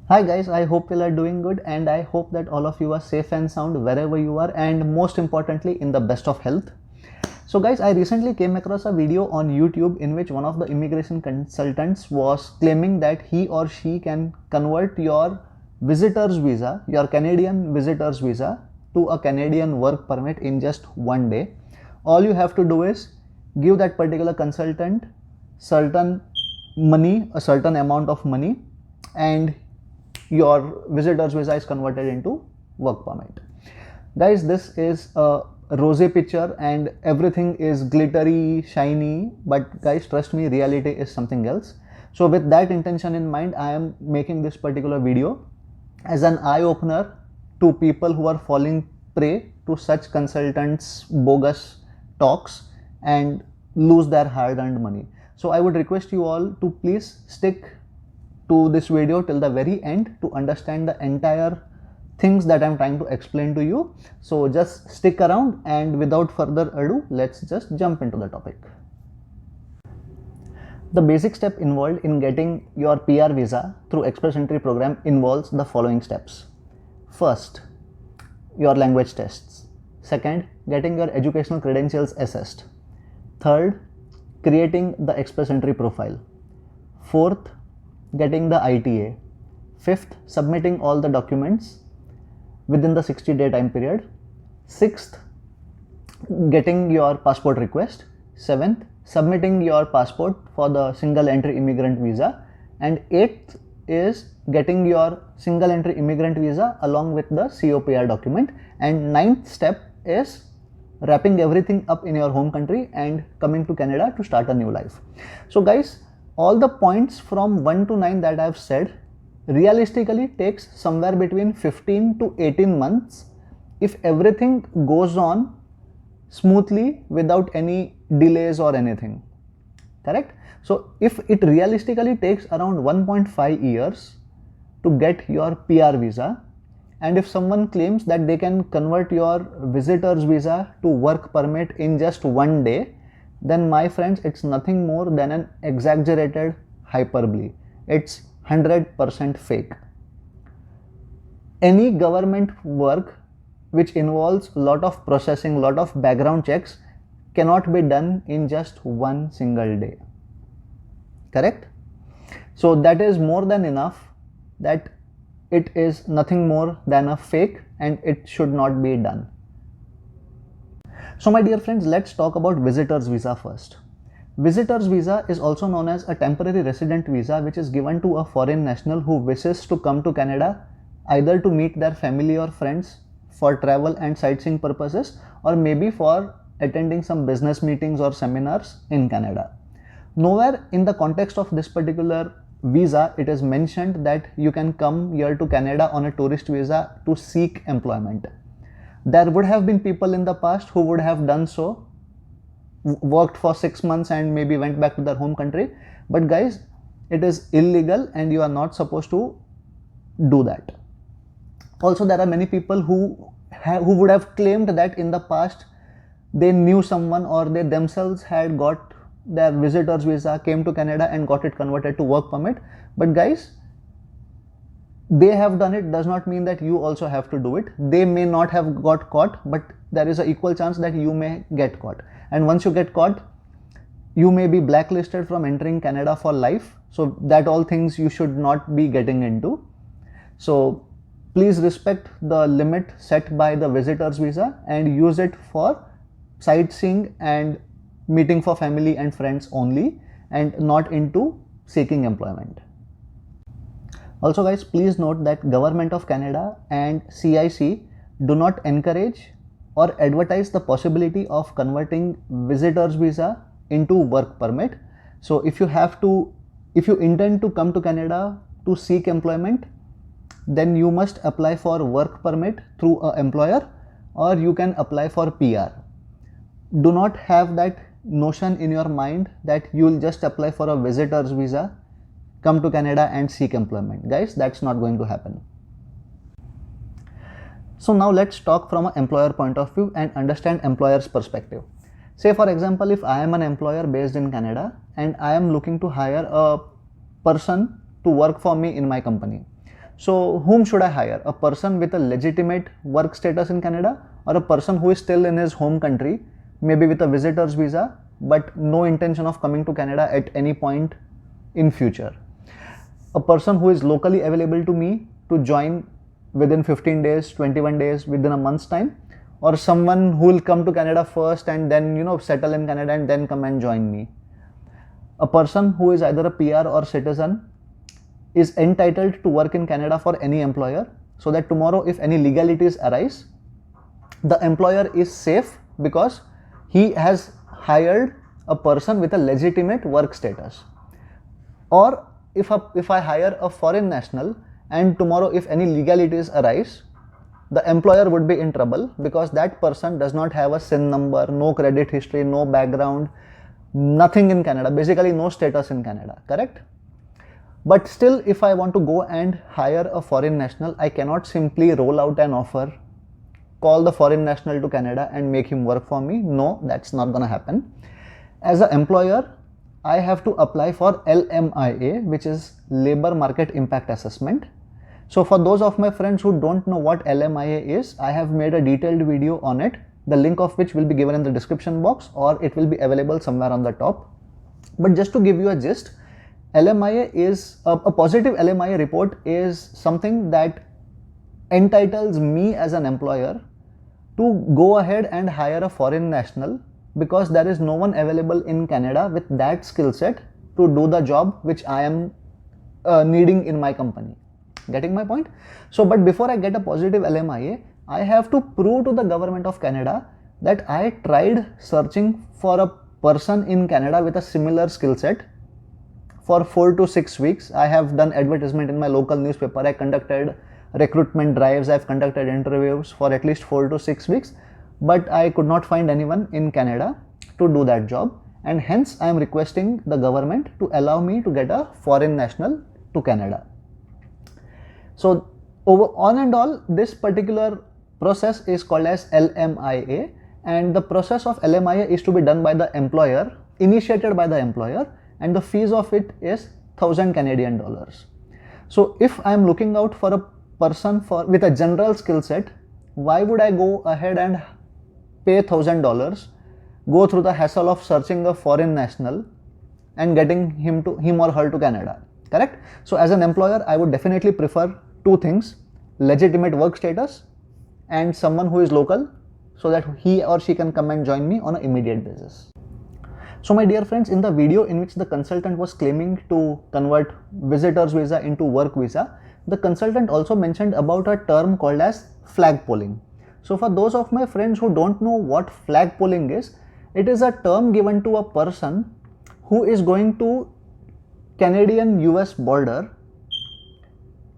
Hi guys, I hope you are doing good and I hope that all of you are safe and sound wherever you are, and most importantly in the best of health. So guys, I recently came across a video on YouTube in which one of the immigration consultants was claiming that he or she can convert your visitor's visa, your Canadian visitor's visa, to a Canadian work permit in just one day. All you have to do is give that particular consultant certain money, a certain amount of money, and your visitor's visa is converted into work permit. Guys, this is a rosy picture and everything is glittery, shiny, but guys, trust me, reality is something else. So with that intention in mind, I am making this particular video as an eye opener to people who are falling prey to such consultants bogus talks and lose their hard earned money. So I would request you all to please stick to this video till the very end to understand the entire things that I'm trying to explain to you. So just stick around, and without further ado, let's just jump into the topic. The basic step involved in getting your PR visa through Express Entry program involves the following steps. First, your language tests. Second, getting your educational credentials assessed. Third, creating the Express Entry profile. Fourth, getting the ITA. Fifth, submitting all the documents within the 60-day time period. Sixth, getting your passport request. Seventh, submitting your passport for the single entry immigrant visa. And eighth is getting your single entry immigrant visa along with the COPR document. And ninth step is wrapping everything up in your home country and coming to Canada to start a new life. So guys, all the points from 1 to 9 that I have said realistically takes somewhere between 15 to 18 months if everything goes on smoothly without any delays or anything. Correct? So if it realistically takes around 1.5 years to get your PR visa, and if someone claims that they can convert your visitor's visa to work permit in just one day, then my friends, it's nothing more than an exaggerated hyperbole. It's 100% fake. Any government work which involves a lot of processing, lot of background checks cannot be done in just one single day. Correct? So that is more than enough that it is nothing more than a fake and it should not be done. So my dear friends, let's talk about visitor's visa first. Visitor's visa is also known as a temporary resident visa, which is given to a foreign national who wishes to come to Canada either to meet their family or friends for travel and sightseeing purposes, or maybe for attending some business meetings or seminars in Canada. Nowhere in the context of this particular visa it is mentioned that you can come here to Canada on a tourist visa to seek employment. There would have been people in the past who would have done so, worked for 6 months and maybe went back to their home country. But guys, it is illegal and you are not supposed to do that. Also, there are many people who would have claimed that in the past they knew someone or they themselves had got their visitor's visa, came to Canada and got it converted to work permit. But guys, they have done it does not mean that you also have to do it. They may not have got caught, but there is an equal chance that you may get caught. And once you get caught, you may be blacklisted from entering Canada for life. So that all things you should not be getting into. So please respect the limit set by the visitor's visa and use it for sightseeing and meeting for family and friends only, and not into seeking employment. Also guys, please note that Government of Canada and CIC do not encourage or advertise the possibility of converting visitor's visa into work permit. So if you intend to come to Canada to seek employment, then you must apply for work permit through an employer, or you can apply for PR. Do not have that notion in your mind that you will just apply for a visitor's visa, come to Canada and seek employment. Guys, that's not going to happen. So now let's talk from an employer point of view and understand employer's perspective. Say for example, if I am an employer based in Canada and I am looking to hire a person to work for me in my company. So whom should I hire? A person with a legitimate work status in Canada, or a person who is still in his home country, maybe with a visitor's visa, but no intention of coming to Canada at any point in future? A person who is locally available to me to join within 15 days, 21 days, within a month's time, or someone who will come to Canada first and then, you know, settle in Canada and then come and join me? A person who is either a PR or citizen is entitled to work in Canada for any employer, so that tomorrow if any legalities arise, the employer is safe because he has hired a person with a legitimate work status. Or if I hire a foreign national and tomorrow if any legalities arise, the employer would be in trouble because that person does not have a SIN number, no credit history, no background, nothing in Canada, basically no status in Canada, correct? But still, if I want to go and hire a foreign national, I cannot simply roll out an offer, call the foreign national to Canada and make him work for me. No, that's not gonna happen. As an employer, I have to apply for LMIA, which is Labor Market Impact Assessment. So for those of my friends who don't know what LMIA is, I have made a detailed video on it, the link of which will be given in the description box, or it will be available somewhere on the top. But just to give you a gist, LMIA is a positive LMIA report is something that entitles me as an employer to go ahead and hire a foreign national because there is no one available in Canada with that skill set to do the job which I am needing in my company. Getting my point? So, but before I get a positive LMIA, I have to prove to the government of Canada that I tried searching for a person in Canada with a similar skill set for 4 to 6 weeks. I have done advertisement in my local newspaper. I conducted recruitment drives. I've conducted interviews for at least 4 to 6 weeks, but I could not find anyone in Canada to do that job. And hence I am requesting the government to allow me to get a foreign national to Canada. So on and all, this particular process is called as LMIA, and the process of LMIA is to be done by the employer, initiated by the employer, and the fees of it is 1000 Canadian dollars. So if I am looking out for a person with a general skill set, why would I go ahead and pay $1000, go through the hassle of searching a foreign national and getting him or her to Canada, correct? So as an employer, I would definitely prefer two things: legitimate work status and someone who is local, so that he or she can come and join me on an immediate basis. So my dear friends, in the video in which the consultant was claiming to convert visitor's visa into work visa, the consultant also mentioned about a term called as flag polling. So for those of my friends who don't know what flag polling is, it is a term given to a person who is going to Canadian-US border,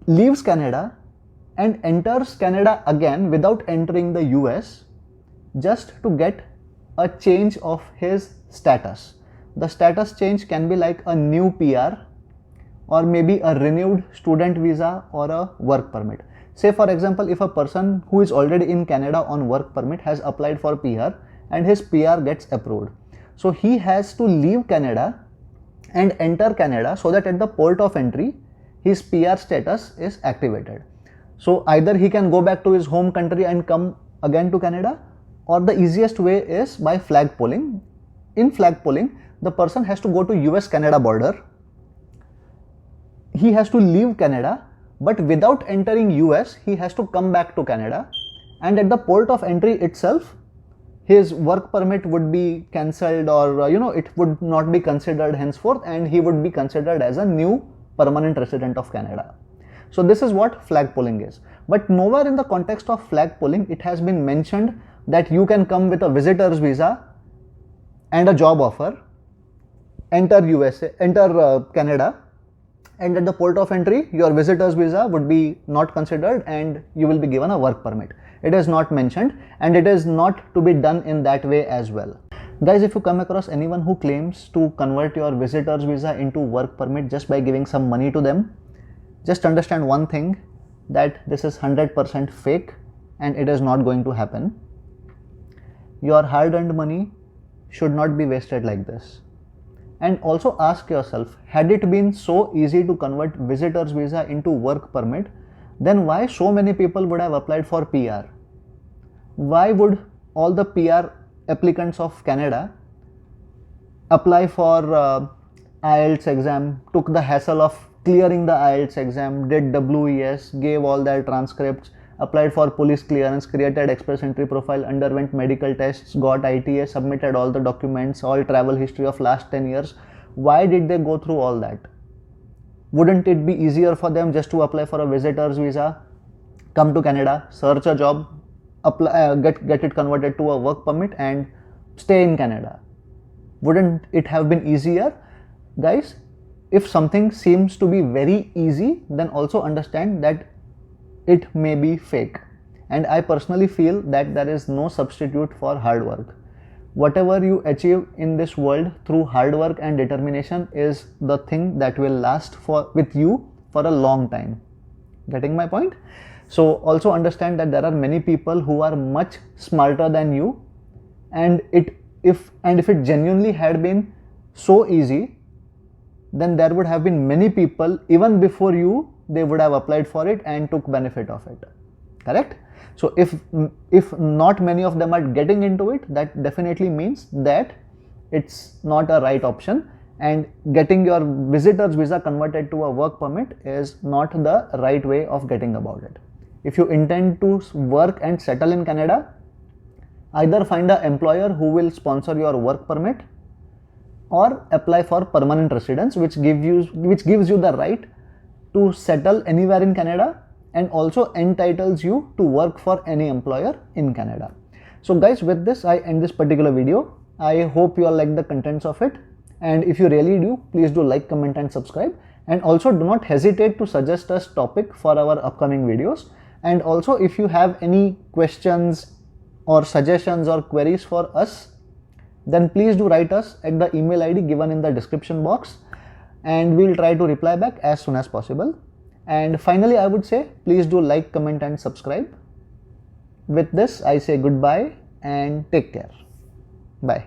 leaves Canada and enters Canada again without entering the US, just to get a change of his status. The status change can be like a new PR or maybe a renewed student visa or a work permit. Say for example, if a person who is already in Canada on work permit has applied for PR and his PR gets approved, so he has to leave Canada and enter Canada so that at the port of entry his PR status is activated. So either he can go back to his home country and come again to Canada, or the easiest way is by flag polling. In flag polling, the person has to go to US-Canada border. He has to leave Canada, but without entering US, he has to come back to Canada, and at the port of entry itself, his work permit would be cancelled, or it would not be considered henceforth, and he would be considered as a new permanent resident of Canada. So this is what flag polling is. But nowhere in the context of flag polling it has been mentioned that you can come with a visitor's visa and a job offer, enter Canada, and at the port of entry your visitor's visa would be not considered and you will be given a work permit. It is not mentioned, and it is not to be done in that way as well. Guys, if you come across anyone who claims to convert your visitor's visa into work permit just by giving some money to them, just understand one thing, that this is 100% fake and it is not going to happen. Your hard-earned money should not be wasted like this. And also ask yourself, had it been so easy to convert visitor's visa into work permit, then why so many people would have applied for PR? Why would all the PR applicants of Canada apply for IELTS exam, took the hassle of clearing the IELTS exam, did WES, gave all their transcripts, applied for police clearance, created express entry profile, underwent medical tests, got ITA, submitted all the documents, all travel history of last 10 years. Why did they go through all that? Wouldn't it be easier for them just to apply for a visitor's visa, come to Canada, search a job, apply, get it converted to a work permit and stay in Canada? Wouldn't it have been easier? Guys, if something seems to be very easy, then also understand that it may be fake. And I personally feel that there is no substitute for hard work. Whatever you achieve in this world through hard work and determination is the thing that will last with you for a long time. Getting my point? So also understand that there are many people who are much smarter than you, and if it genuinely had been so easy, then there would have been many people even before you, they would have applied for it and took benefit of it. Correct? So if not many of them are getting into it, that definitely means that it's not a right option, and getting your visitor's visa converted to a work permit is not the right way of getting about it. If you intend to work and settle in Canada, either find an employer who will sponsor your work permit or apply for permanent residence, which gives you the right to settle anywhere in Canada and also entitles you to work for any employer in Canada. So guys, with this I end this particular video. I hope you all like the contents of it, and if you really do, please do like, comment and subscribe, and also do not hesitate to suggest us topic for our upcoming videos. And also if you have any questions or suggestions or queries for us, then please do write us at the email ID given in the description box, and we'll try to reply back as soon as possible. And finally, I would say please do like, comment and subscribe. With this, I say goodbye and take care. Bye.